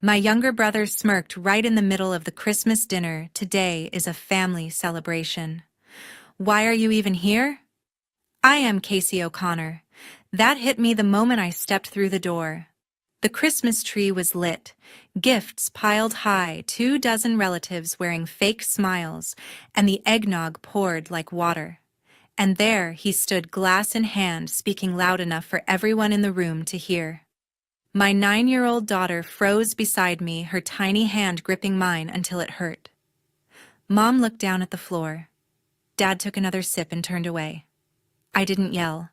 My younger brother smirked right in the middle of the Christmas dinner. Today is a family celebration. Why are you even here? I am Casey O'Connor. That hit me the moment I stepped through the door. The Christmas tree was lit, gifts piled high, 24 relatives wearing fake smiles, and the eggnog poured like water. And there he stood, glass in hand, speaking loud enough for everyone in the room to hear. My 9-year-old daughter froze beside me, her tiny hand gripping mine until it hurt. Mom looked down at the floor. Dad took another sip and turned away. I didn't yell.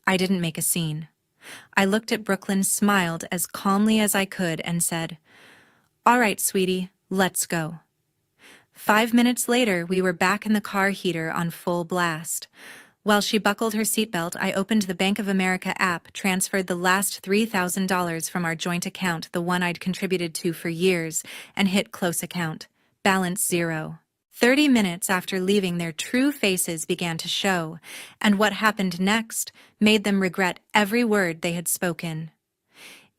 I didn't make a scene. I looked at Brooklyn, smiled as calmly as I could, and said, "All right, sweetie, let's go." 5 minutes later, we were back in the car heater on full blast. While she buckled her seatbelt, I opened the Bank of America app, transferred the last $3,000 from our joint account, the one I'd contributed to for years, and hit close account. Balance zero. 30 minutes after leaving, their true faces began to show, and what happened next made them regret every word they had spoken.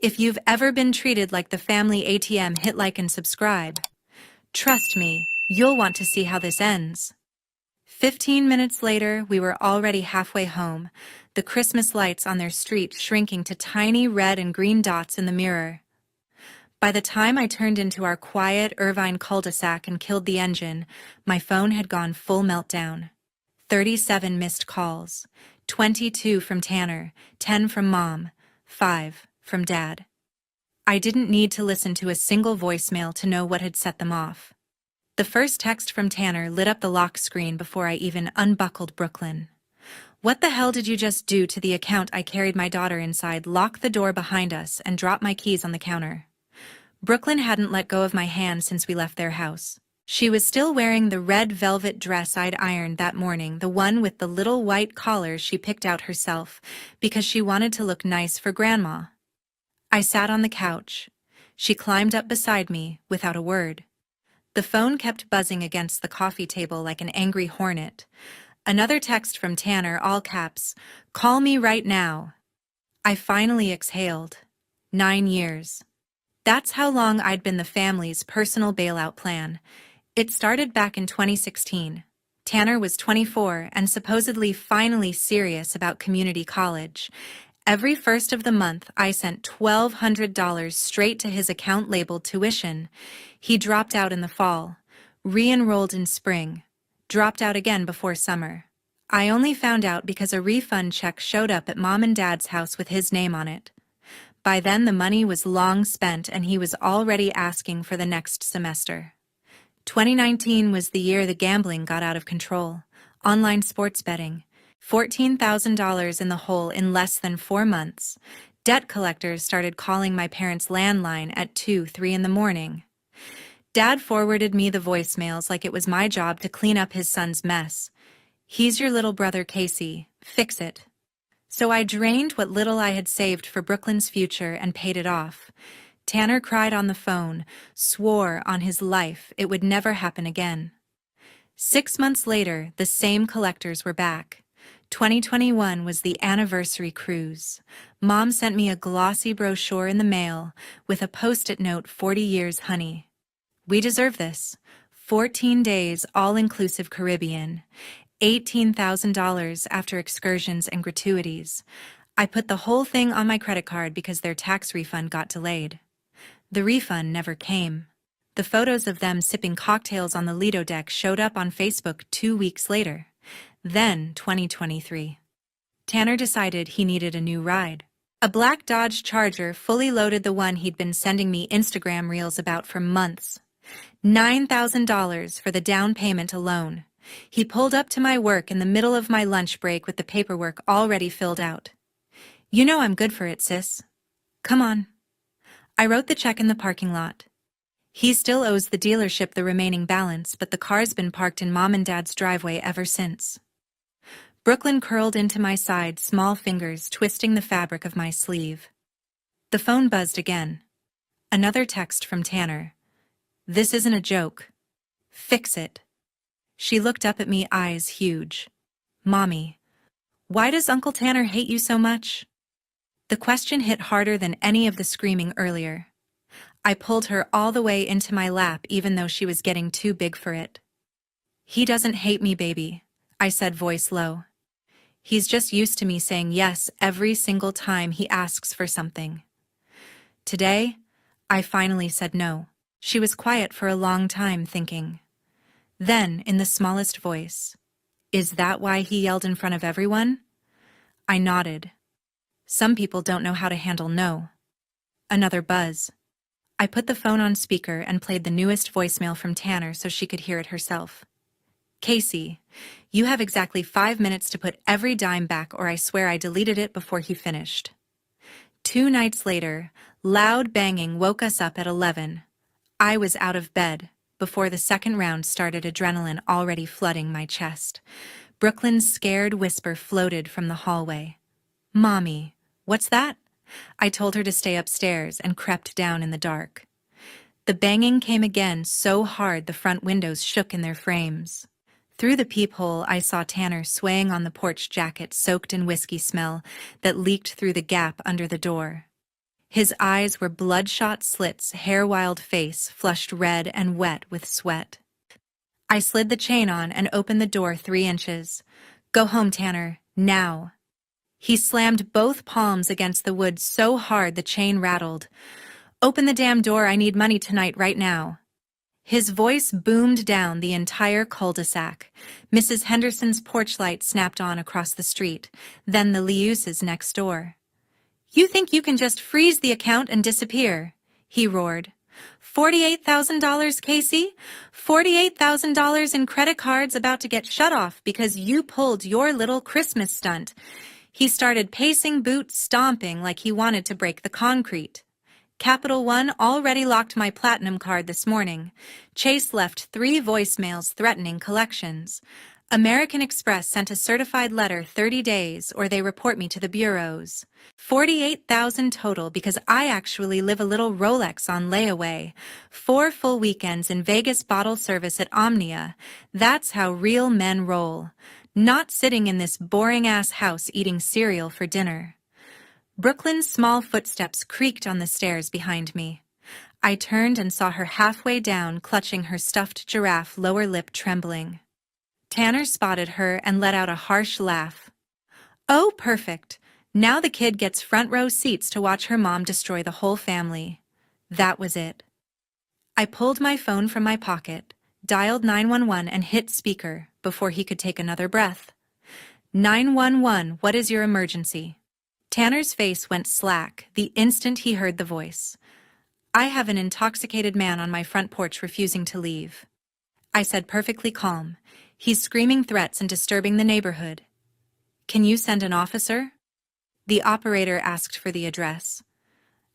If you've ever been treated like the family ATM, hit like and subscribe. Trust me, you'll want to see how this ends. 15 minutes later, we were already halfway home, the Christmas lights on their street shrinking to tiny red and green dots in the mirror. By the time I turned into our quiet Irvine cul-de-sac and killed the engine, my phone had gone full meltdown. 37 missed calls, 22 from Tanner, 10 from Mom, 5 from Dad. I didn't need to listen to a single voicemail to know what had set them off. The first text from Tanner lit up the lock screen before I even unbuckled Brooklyn. "What the hell did you just do to the account?" I carried my daughter inside, locked the door behind us, and dropped my keys on the counter. Brooklyn hadn't let go of my hand since we left their house. She was still wearing the red velvet dress I'd ironed that morning, the one with the little white collar she picked out herself, because she wanted to look nice for Grandma. I sat on the couch. She climbed up beside me without a word. The phone kept buzzing against the coffee table like an angry hornet. Another text from Tanner, all caps, "Call me right now." I finally exhaled. 9 years. That's how long I'd been the family's personal bailout plan. It started back in 2016. Tanner was 24 and supposedly finally serious about community college. Every first of the month, I sent $1,200 straight to his account labeled tuition. He dropped out in the fall, re-enrolled in spring, dropped out again before summer. I only found out because a refund check showed up at Mom and Dad's house with his name on it. By then, the money was long spent, and he was already asking for the next semester. 2019 was the year the gambling got out of control. Online sports betting. $14,000 in the hole in less than 4 months. Debt collectors started calling my parents' landline at 2, 3 in the morning. Dad forwarded me the voicemails like it was my job to clean up his son's mess. "He's your little brother Casey. Fix it." So I drained what little I had saved for Brooklyn's future and paid it off. Tanner cried on the phone, swore on his life it would never happen again. 6 months later, the same collectors were back. 2021 was the anniversary cruise. Mom sent me a glossy brochure in the mail with a post-it note, 40 years, honey. We deserve this. 14 days, all-inclusive Caribbean. $18,000 after excursions and gratuities. I put the whole thing on my credit card because their tax refund got delayed. The refund never came. The photos of them sipping cocktails on the Lido deck showed up on Facebook 2 weeks later. Then, 2023. Tanner decided he needed a new ride. A black Dodge Charger, fully loaded, the one he'd been sending me Instagram reels about for months. $9,000 for the down payment alone. He pulled up to my work in the middle of my lunch break with the paperwork already filled out. "You know I'm good for it, sis. Come on." I wrote the check in the parking lot. He still owes the dealership the remaining balance, but the car's been parked in Mom and Dad's driveway ever since. Brooklyn curled into my side, small fingers twisting the fabric of my sleeve. The phone buzzed again. Another text from Tanner. "This isn't a joke. Fix it." She looked up at me, eyes huge. "Mommy, why does Uncle Tanner hate you so much?" The question hit harder than any of the screaming earlier. I pulled her all the way into my lap even though she was getting too big for it. "He doesn't hate me, baby," I said, voice low. "He's just used to me saying yes every single time he asks for something." Today, I finally said no. She was quiet for a long time, thinking. Then, in the smallest voice, "Is that why he yelled in front of everyone?" I nodded. Some people don't know how to handle no. Another buzz. I put the phone on speaker and played the newest voicemail from Tanner so she could hear it herself. "Casey, you have exactly 5 minutes to put every dime back, or I swear I deleted it before he finished." 2 nights later, loud banging woke us up at 11. I was out of bed before the second round started, adrenaline already flooding my chest. Brooklyn's scared whisper floated from the hallway. "Mommy, what's that?" I told her to stay upstairs and crept down in the dark. The banging came again, so hard the front windows shook in their frames. Through the peephole, I saw Tanner swaying on the porch jacket soaked in whiskey smell that leaked through the gap under the door. His eyes were bloodshot slits, hair-wild face flushed red and wet with sweat. I slid the chain on and opened the door 3 inches. "Go home, Tanner, now." He slammed both palms against the wood so hard the chain rattled. "Open the damn door, I need money tonight, right now." His voice boomed down the entire cul-de-sac. Mrs. Henderson's porch light snapped on across the street, then the Liuses next door. "You think you can just freeze the account and disappear?" he roared. $48,000, Casey? $48,000 in credit cards about to get shut off because you pulled your little Christmas stunt. He started pacing, boots stomping like he wanted to break the concrete. Capital One already locked my platinum card this morning. Chase left 3 voicemails threatening collections. American Express sent a certified letter 30 days or they report me to the bureaus. 48,000 total because I actually live a little Rolex on layaway. 4 full weekends in Vegas, bottle service at Omnia. That's how real men roll. Not sitting in this boring-ass house eating cereal for dinner. Brooklyn's small footsteps creaked on the stairs behind me. I turned and saw her halfway down, clutching her stuffed giraffe, lower lip trembling. Tanner spotted her and let out a harsh laugh. "Oh, perfect. Now the kid gets front row seats to watch her mom destroy the whole family." That was it. I pulled my phone from my pocket, dialed 911 and hit speaker before he could take another breath. 911, what is your emergency? Tanner's face went slack the instant he heard the voice. "I have an intoxicated man on my front porch refusing to leave." I said, perfectly calm. "He's screaming threats and disturbing the neighborhood." "Can you send an officer?" The operator asked for the address.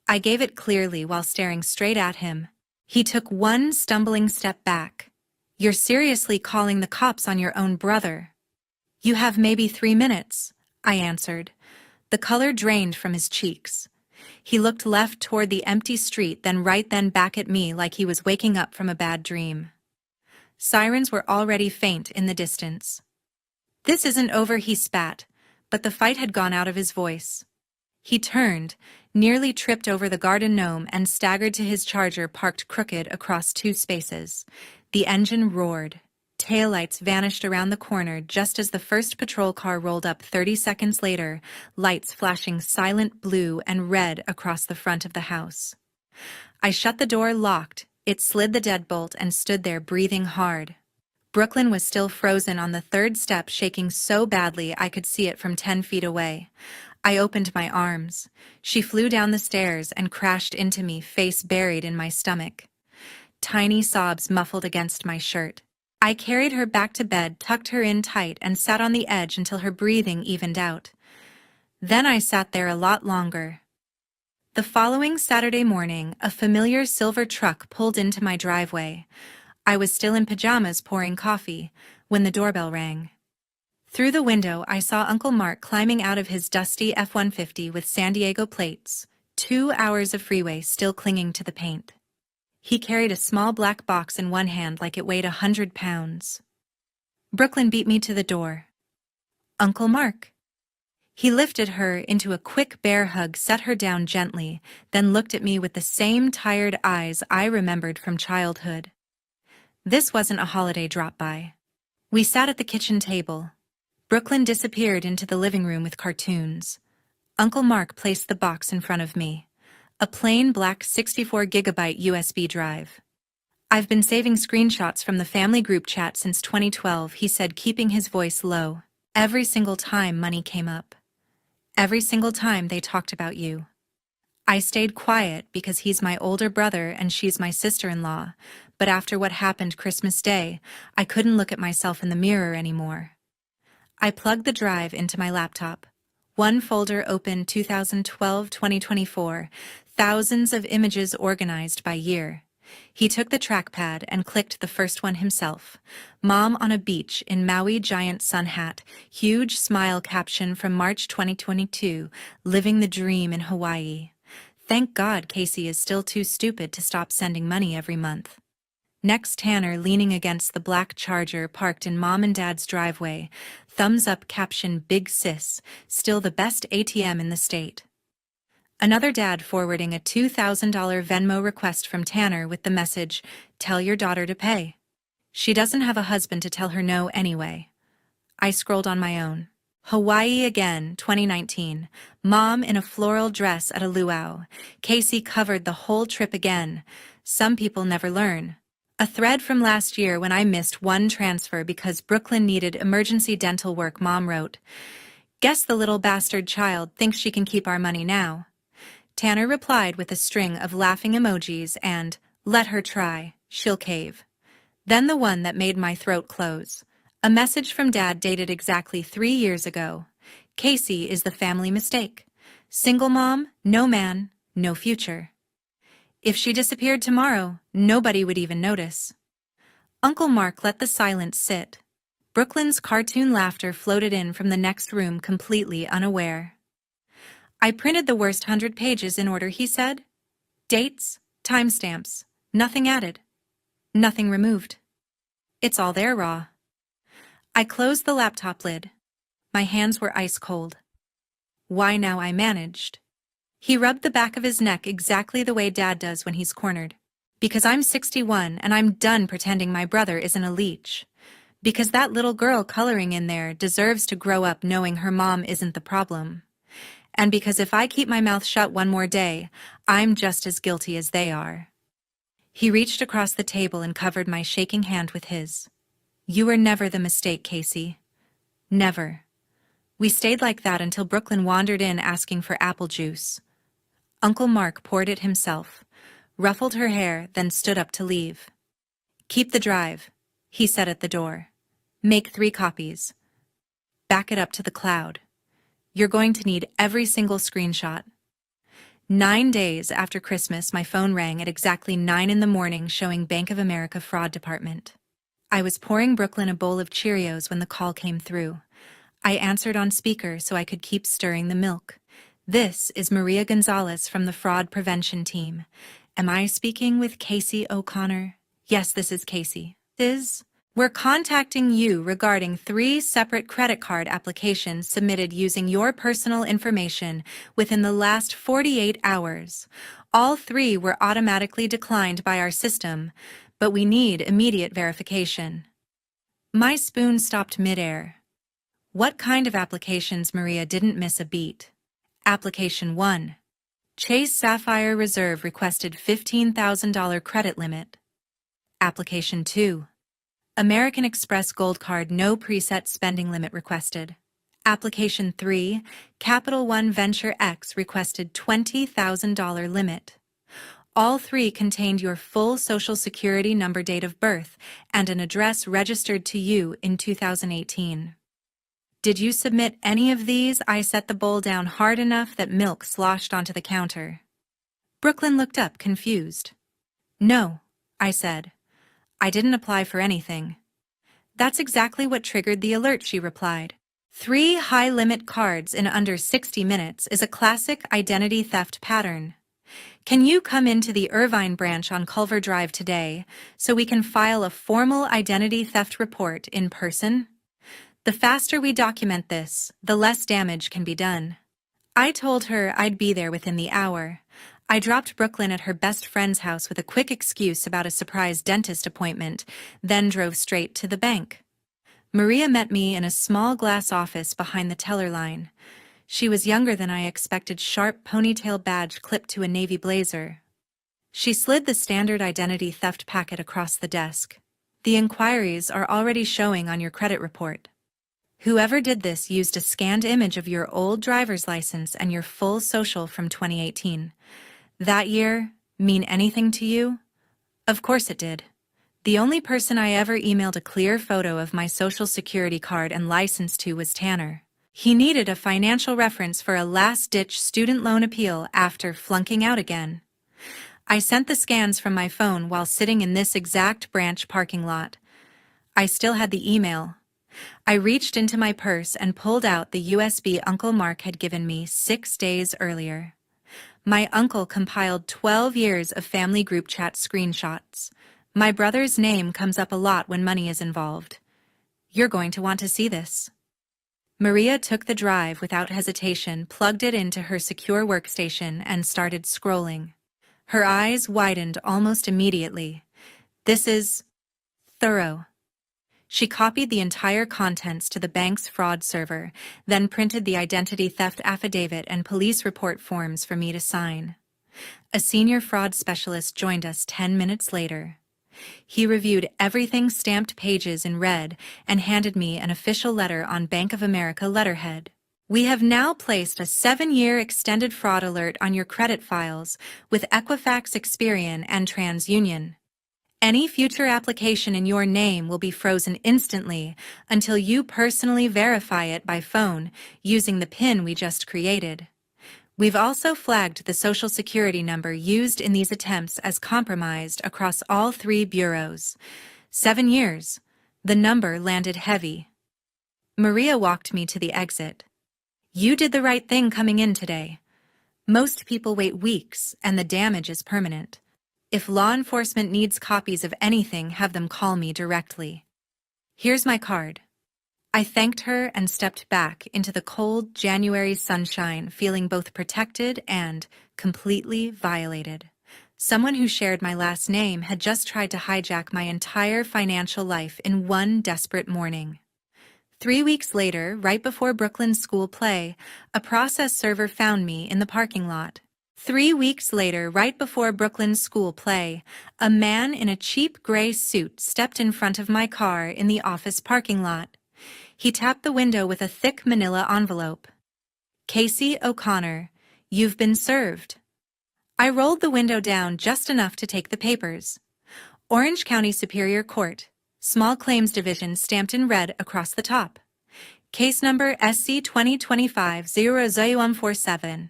I gave it clearly while staring straight at him. He took one stumbling step back. "You're seriously calling the cops on your own brother?" "You have maybe 3 minutes," I answered. The color drained from his cheeks. He looked left toward the empty street, then right, then back at me like he was waking up from a bad dream. Sirens were already faint in the distance. "This isn't over," he spat, but the fight had gone out of his voice. He turned, nearly tripped over the garden gnome, and staggered to his Charger parked crooked across 2 spaces. The engine roared. Taillights vanished around the corner just as the first patrol car rolled up 30 seconds later, lights flashing silent blue and red across the front of the house. I shut the door, locked. It slid the deadbolt and stood there breathing hard. Brooklyn was still frozen on the 3rd step, shaking so badly I could see it from 10 feet away. I opened my arms. She flew down the stairs and crashed into me, face buried in my stomach. Tiny sobs muffled against my shirt. I carried her back to bed, tucked her in tight, and sat on the edge until her breathing evened out. Then I sat there a lot longer. The following Saturday morning, a familiar silver truck pulled into my driveway. I was still in pajamas pouring coffee when the doorbell rang. Through the window, I saw Uncle Mark climbing out of his dusty F-150 with San Diego plates, 2 hours of freeway still clinging to the paint. He carried a small black box in one hand like it weighed 100 pounds. Brooklyn beat me to the door. "Uncle Mark." He lifted her into a quick bear hug, set her down gently, then looked at me with the same tired eyes I remembered from childhood. This wasn't a holiday drop-by. We sat at the kitchen table. Brooklyn disappeared into the living room with cartoons. Uncle Mark placed the box in front of me. A plain black 64-gigabyte USB drive. "I've been saving screenshots from the family group chat since 2012, he said, keeping his voice low. "Every single time money came up. Every single time they talked about you. I stayed quiet because he's my older brother and she's my sister-in-law, but after what happened Christmas Day, I couldn't look at myself in the mirror anymore." I plugged the drive into my laptop. One folder open 2012-2024, thousands of images organized by year. He took the trackpad and clicked the first one himself. Mom on a beach in Maui, giant sun hat, huge smile caption from March 2022, living the dream in Hawaii. Thank God Casey is still too stupid to stop sending money every month. Next, Tanner leaning against the black Charger parked in Mom and Dad's driveway. Thumbs up caption, "Big sis, still the best ATM in the state." Another dad forwarding a $2,000 Venmo request from Tanner with the message, "Tell your daughter to pay. She doesn't have a husband to tell her no anyway." I scrolled on my own. Hawaii again, 2019. Mom in a floral dress at a luau. Casey covered the whole trip again. Some people never learn. A thread from last year when I missed one transfer because Brooklyn needed emergency dental work. Mom wrote, "Guess the little bastard child thinks she can keep our money now." Tanner replied with a string of laughing emojis and, "Let her try, she'll cave." Then the one that made my throat close. A message from Dad dated exactly 3 years ago. "Casey is the family mistake. Single mom, no man, no future. If she disappeared tomorrow, nobody would even notice." Uncle Mark let the silence sit. Brooklyn's cartoon laughter floated in from the next room completely unaware. "I printed the worst 100 pages in order," he said. "Dates, timestamps, nothing added, nothing removed. It's all there raw." I closed the laptop lid. My hands were ice cold. Why now I managed. He rubbed the back of his neck exactly the way Dad does when he's cornered. "Because I'm 61 and I'm done pretending my brother isn't a leech. Because that little girl coloring in there deserves to grow up knowing her mom isn't the problem. And because if I keep my mouth shut one more day, I'm just as guilty as they are." He reached across the table and covered my shaking hand with his. "You were never the mistake, Casey. Never." We stayed like that until Brooklyn wandered in asking for apple juice. Uncle Mark poured it himself, ruffled her hair, then stood up to leave. "Keep the drive," he said at the door. "Make 3 copies. Back it up to the cloud. You're going to need every single screenshot." 9 days after Christmas, my phone rang at exactly 9 in the morning showing Bank of America fraud department. I was pouring Brooklyn a bowl of Cheerios when the call came through. I answered on speaker so I could keep stirring the milk. "This is Maria Gonzalez from the fraud prevention team. Am I speaking with Casey O'Connor?" "Yes, this is Casey." "We're contacting you regarding 3 separate credit card applications submitted using your personal information within the last 48 hours. All 3 were automatically declined by our system, but we need immediate verification." My spoon stopped midair. What kind of applications? Maria didn't miss a beat. Application 1. Chase Sapphire Reserve requested $15,000 credit limit. Application 2. American Express Gold Card no preset spending limit requested. Application 3. Capital One Venture X requested $20,000 limit. All 3 contained your full Social Security number, date of birth, and an address registered to you in 2018. "Did you submit any of these?" I set the bowl down hard enough that milk sloshed onto the counter. Brooklyn looked up, confused. "No," I said. "I didn't apply for anything." "That's exactly what triggered the alert," she replied. 3 high-limit cards in under 60 minutes is a classic identity theft pattern. Can you come into the Irvine branch on Culver Drive today so we can file a formal identity theft report in person? The faster we document this, the less damage can be done. I told her I'd be there within the hour. I dropped Brooklyn at her best friend's house with a quick excuse about a surprise dentist appointment, then drove straight to the bank. Maria met me in a small glass office behind the teller line. She was younger than I expected, sharp ponytail badge clipped to a navy blazer. She slid the standard identity theft packet across the desk. The inquiries are already showing on your credit report. Whoever did this used a scanned image of your old driver's license and your full social from 2018. That year mean anything to you? Of course it did. The only person I ever emailed a clear photo of my social security card and license to was Tanner. He needed a financial reference for a last-ditch student loan appeal after flunking out again. I sent the scans from my phone while sitting in this exact branch parking lot. I still had the email. I reached into my purse and pulled out the USB Uncle Mark had given me 6 days earlier. My uncle compiled 12 years of family group chat screenshots. My brother's name comes up a lot when money is involved. You're going to want to see this. Maria took the drive without hesitation, plugged it into her secure workstation, and started scrolling. Her eyes widened almost immediately. This is thorough. She copied the entire contents to the bank's fraud server, then printed the identity theft affidavit and police report forms for me to sign. A senior fraud specialist joined us 10 minutes later. He reviewed everything, stamped pages in red, and handed me an official letter on Bank of America letterhead. We have now placed a 7-year extended fraud alert on your credit files with Equifax, Experian, and TransUnion. Any future application in your name will be frozen instantly until you personally verify it by phone using the PIN we just created. We've also flagged the Social Security number used in these attempts as compromised across all 3 bureaus. 7 years. The number landed heavy. Maria walked me to the exit. You did the right thing coming in today. Most people wait weeks, and the damage is permanent. If law enforcement needs copies of anything, have them call me directly. Here's my card. I thanked her and stepped back into the cold January sunshine, feeling both protected and completely violated. Someone who shared my last name had just tried to hijack my entire financial life in one desperate morning. 3 weeks later, right before Brooklyn's school play, a process server found me in the parking lot. 3 weeks later, right before Brooklyn's school play, a man in a cheap gray suit stepped in front of my car in the office parking lot. He tapped the window with a thick manila envelope. Casey O'Connor, you've been served. I rolled the window down just enough to take the papers. Orange County Superior Court, Small Claims Division stamped in red across the top. Case number SC 2025-00147.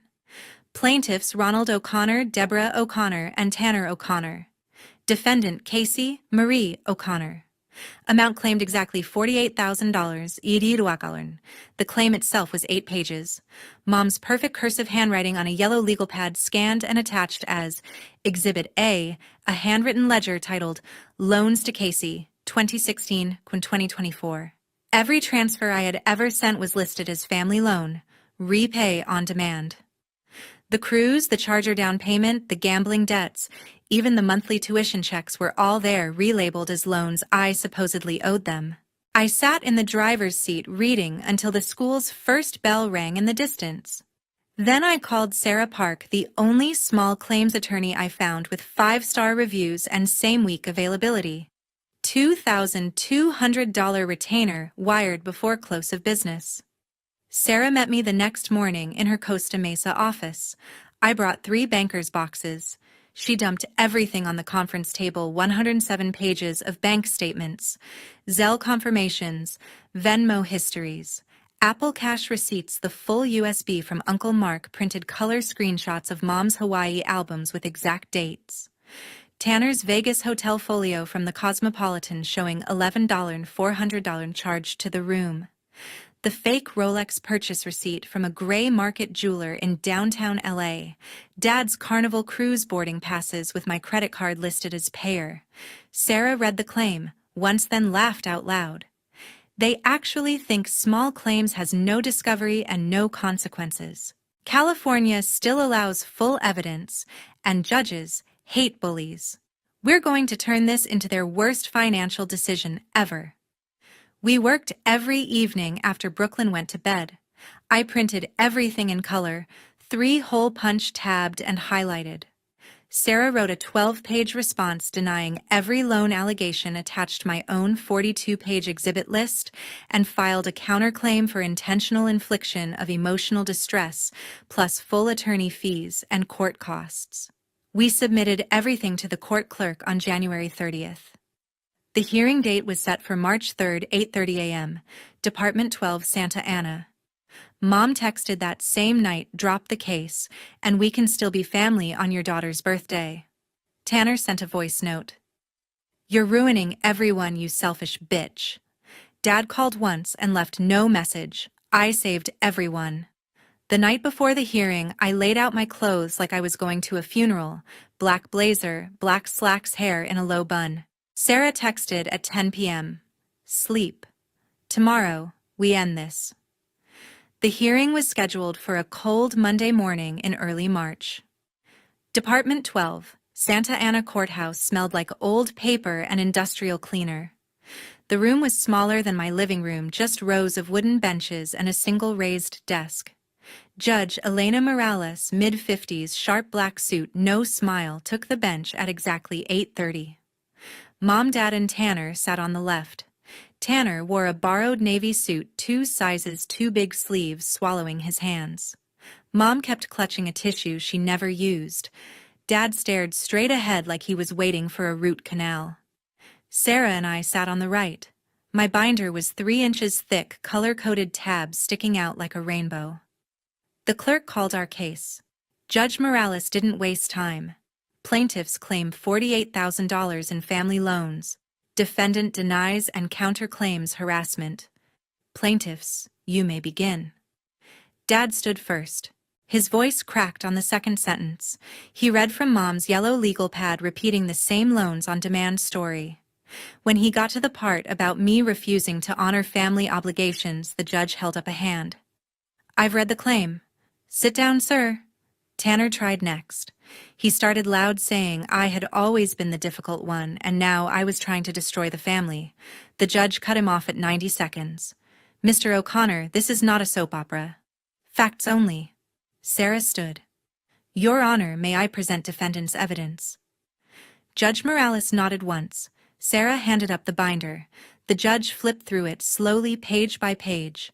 Plaintiffs Ronald O'Connor, Deborah O'Connor, and Tanner O'Connor. Defendant Casey Marie O'Connor. Amount claimed exactly $48,000. The claim itself was 8 pages. Mom's perfect cursive handwriting on a yellow legal pad scanned and attached as Exhibit A, a handwritten ledger titled Loans to Casey, 2016-2024. Every transfer I had ever sent was listed as family loan, repay on demand. The cruise, the charger down payment, the gambling debts, even the monthly tuition checks were all there, relabeled as loans I supposedly owed them. I sat in the driver's seat reading until the school's first bell rang in the distance. Then I called Sarah Park, the only small claims attorney I found with 5-star reviews and same-week availability. $2,200 retainer wired before close of business. Sarah met me the next morning in her Costa Mesa office. I brought 3 banker's boxes. She dumped everything on the conference table, 107 pages of bank statements, Zelle confirmations, Venmo histories, Apple Cash receipts, the full USB from Uncle Mark printed color screenshots of Mom's Hawaii albums with exact dates. Tanner's Vegas hotel folio from the Cosmopolitan showing $11 and $400 charged to the room. The fake Rolex purchase receipt from a gray market jeweler in downtown LA. Dad's Carnival cruise boarding passes with my credit card listed as payer. Sarah read the claim, once then laughed out loud. They actually think small claims has no discovery and no consequences. California still allows full evidence, and judges hate bullies. We're going to turn this into their worst financial decision ever. We worked every evening after Brooklyn went to bed. I printed everything in color, 3 hole punch tabbed and highlighted. Sarah wrote a 12-page response denying every loan allegation, attached my own 42-page exhibit list, and filed a counterclaim for intentional infliction of emotional distress, plus full attorney fees and court costs. We submitted everything to the court clerk on January 30th. The hearing date was set for March 3rd, 8:30 a.m., Department 12, Santa Ana. Mom texted that same night, "Drop the case, and we can still be family on your daughter's birthday." Tanner sent a voice note. "You're ruining everyone, you selfish bitch." Dad called once and left no message. I saved everyone. The night before the hearing, I laid out my clothes like I was going to a funeral: black blazer, black slacks, hair in a low bun. Sarah texted at 10 p.m. "Sleep. Tomorrow, we end this." The hearing was scheduled for a cold Monday morning in early March. Department 12, Santa Ana Courthouse, smelled like old paper and industrial cleaner. The room was smaller than my living room, just rows of wooden benches and a single raised desk. Judge Elena Morales, mid-50s, sharp black suit, no smile, took the bench at exactly 8:30. Mom, Dad, and Tanner sat on the left. Tanner wore a borrowed navy suit, 2 sizes too big sleeves, swallowing his hands. Mom kept clutching a tissue she never used. Dad stared straight ahead like he was waiting for a root canal. Sarah and I sat on the right. My binder was 3 inches thick, color-coded tabs sticking out like a rainbow. The clerk called our case. Judge Morales didn't waste time. Plaintiffs claim $48,000 in family loans. Defendant denies and counterclaims harassment. Plaintiffs, you may begin. Dad stood first. His voice cracked on the second sentence. He read from Mom's yellow legal pad, repeating the same loans on demand story. When he got to the part about me refusing to honor family obligations, the judge held up a hand. "I've read the claim." "Sit down, sir." Tanner tried next. He started loud, saying I had always been the difficult one, and now I was trying to destroy the family. The judge cut him off at 90 seconds. "Mr. O'Connor, this is not a soap opera. Facts only." Sarah stood. "Your Honor, may I present defendant's evidence?" Judge Morales nodded once. Sarah handed up the binder. The judge flipped through it slowly, page by page.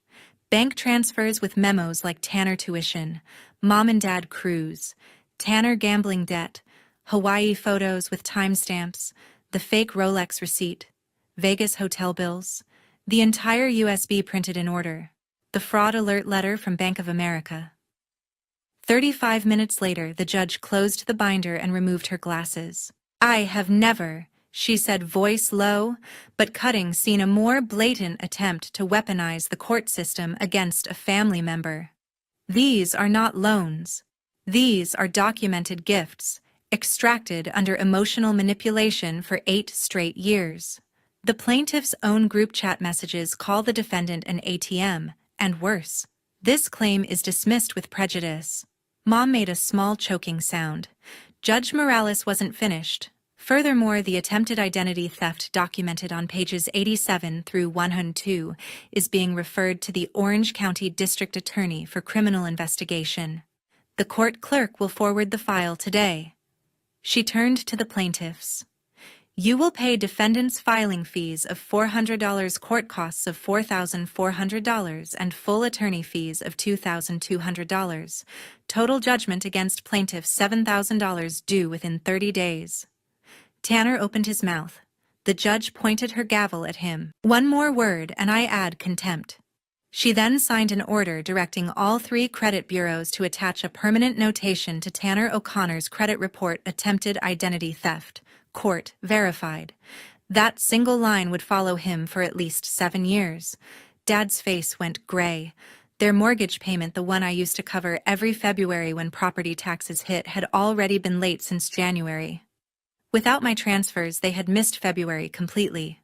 Bank transfers with memos like Tanner tuition, Mom and Dad cruise, Tanner gambling debt, Hawaii photos with timestamps, the fake Rolex receipt, Vegas hotel bills, the entire USB printed in order, the fraud alert letter from Bank of America. 35 minutes later, the judge closed the binder and removed her glasses. "I have never," she said, voice low, but cutting, "seen a more blatant attempt to weaponize the court system against a family member. These are not loans. These are documented gifts, extracted under emotional manipulation for 8 straight years. The plaintiff's own group chat messages call the defendant an ATM, and worse. This claim is dismissed with prejudice." Mom made a small choking sound. Judge Morales wasn't finished. Furthermore, the attempted identity theft documented on pages 87 through 102 is being referred to the Orange County District Attorney for criminal investigation. The court clerk will forward the file today. She turned to the plaintiffs. "You will pay defendant's filing fees of $400, court costs of $4,400, and full attorney fees of $2,200. Total judgment against plaintiff $7,000, due within 30 days. Tanner opened his mouth. The judge pointed her gavel at him. "One more word, and I add contempt." She then signed an order directing all 3 credit bureaus to attach a permanent notation to Tanner O'Connor's credit report: attempted identity theft. Court verified. That single line would follow him for at least 7 years. Dad's face went gray. Their mortgage payment, the one I used to cover every February when property taxes hit, had already been late since January. Without my transfers, they had missed February completely.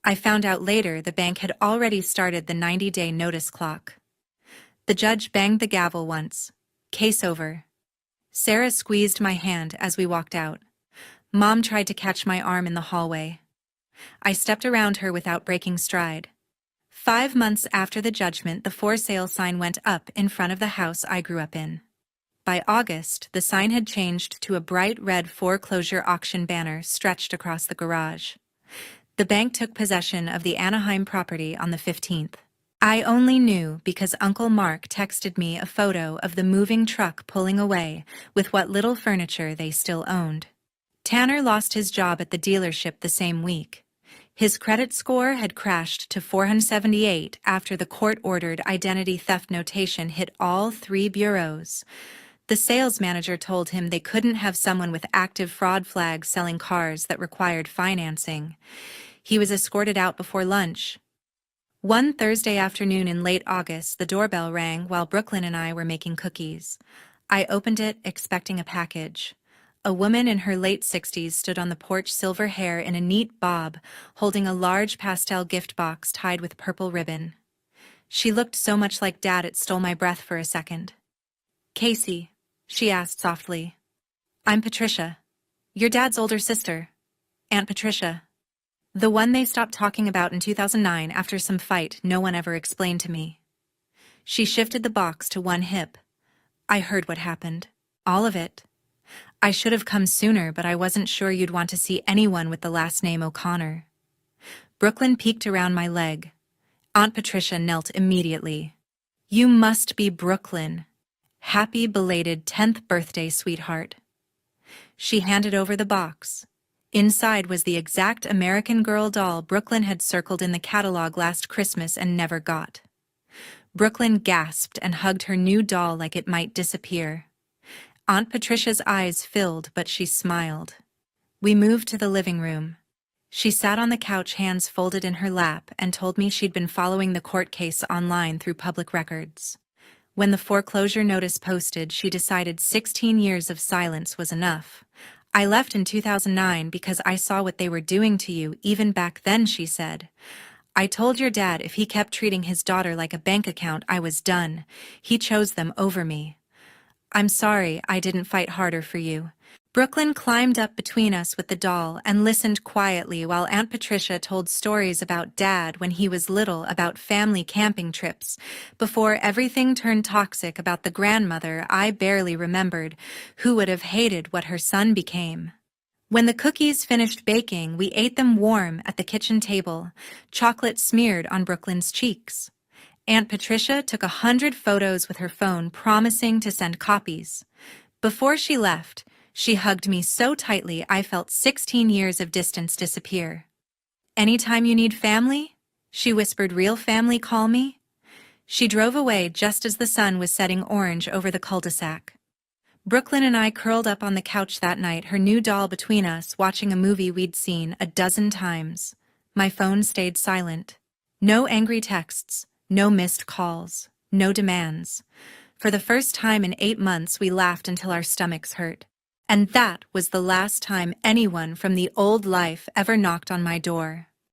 I found out later the bank had already started the 90-day notice clock. The judge banged the gavel once. Case over. Sarah squeezed my hand as we walked out. Mom tried to catch my arm in the hallway. I stepped around her without breaking stride. 5 months after the judgment, the for sale sign went up in front of the house I grew up in. By August, the sign had changed to a bright red foreclosure auction banner stretched across the garage. The bank took possession of the Anaheim property on the 15th. I only knew because Uncle Mark texted me a photo of the moving truck pulling away with what little furniture they still owned. Tanner lost his job at the dealership the same week. His credit score had crashed to 478 after the court-ordered identity theft notation hit all 3 bureaus. The sales manager told him they couldn't have someone with active fraud flags selling cars that required financing. He was escorted out before lunch. One Thursday afternoon in late August, the doorbell rang while Brooklyn and I were making cookies. I opened it, expecting a package. A woman in her late 60s stood on the porch, silver hair in a neat bob, holding a large pastel gift box tied with purple ribbon. She looked so much like Dad it stole my breath for a second. "Casey," she asked softly. "I'm Patricia. Your dad's older sister. Aunt Patricia. The one they stopped talking about in 2009 after some fight no one ever explained to me." She shifted the box to one hip. "I heard what happened. All of it. I should have come sooner, but I wasn't sure you'd want to see anyone with the last name O'Connor." Brooklyn peeked around my leg. Aunt Patricia knelt immediately. "You must be Brooklyn. Happy belated 10th birthday, sweetheart." She handed over the box. Inside was the exact American Girl doll Brooklyn had circled in the catalog last Christmas and never got. Brooklyn gasped and hugged her new doll like it might disappear. Aunt Patricia's eyes filled, but she smiled. We moved to the living room. She sat on the couch, hands folded in her lap, and told me she'd been following the court case online through public records. When the foreclosure notice posted, she decided 16 years of silence was enough. "I left in 2009 because I saw what they were doing to you even back then," she said. "I told your dad if he kept treating his daughter like a bank account, I was done. He chose them over me. I'm sorry I didn't fight harder for you." Brooklyn climbed up between us with the doll and listened quietly while Aunt Patricia told stories about Dad when he was little, about family camping trips, before everything turned toxic about the grandmother I barely remembered, who would have hated what her son became. When the cookies finished baking, we ate them warm at the kitchen table, chocolate smeared on Brooklyn's cheeks. Aunt Patricia took 100 photos with her phone, promising to send copies. Before she left, she hugged me so tightly I felt 16 years of distance disappear. "Anytime you need family," she whispered, "real family, call me." She drove away just as the sun was setting orange over the cul-de-sac. Brooklyn and I curled up on the couch that night, her new doll between us, watching a movie we'd seen a dozen times. My phone stayed silent. No angry texts, no missed calls, no demands. For the first time in 8 months, we laughed until our stomachs hurt. And that was the last time anyone from the old life ever knocked on my door.